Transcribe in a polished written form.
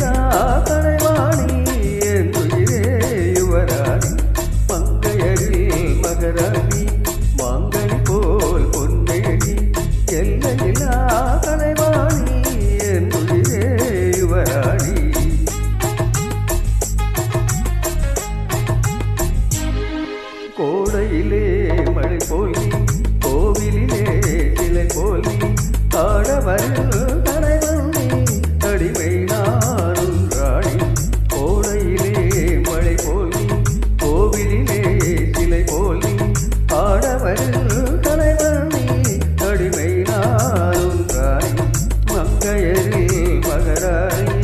எல்லையிலா கலைவாணி என் உயிரே யுவராணி மங்கையரில் மகராணி மாங்கனி போல் பொன்மேனி எல்லையிலா கலைவாணி என் உயிரே யுவராணி கோடையிலே மழை போல் நீ கோவிலிலே சிலை போல் நீ ஆடவரில் தலைவன் நீ அடிமை நானும் ராணி கோடையிலே மழை போல் நீ கோவிலிலே சிலை போல் நீ ஆடவரில் தலைவன் நீ அடிமை நானும் ராணி மங்கையரில் மகராணி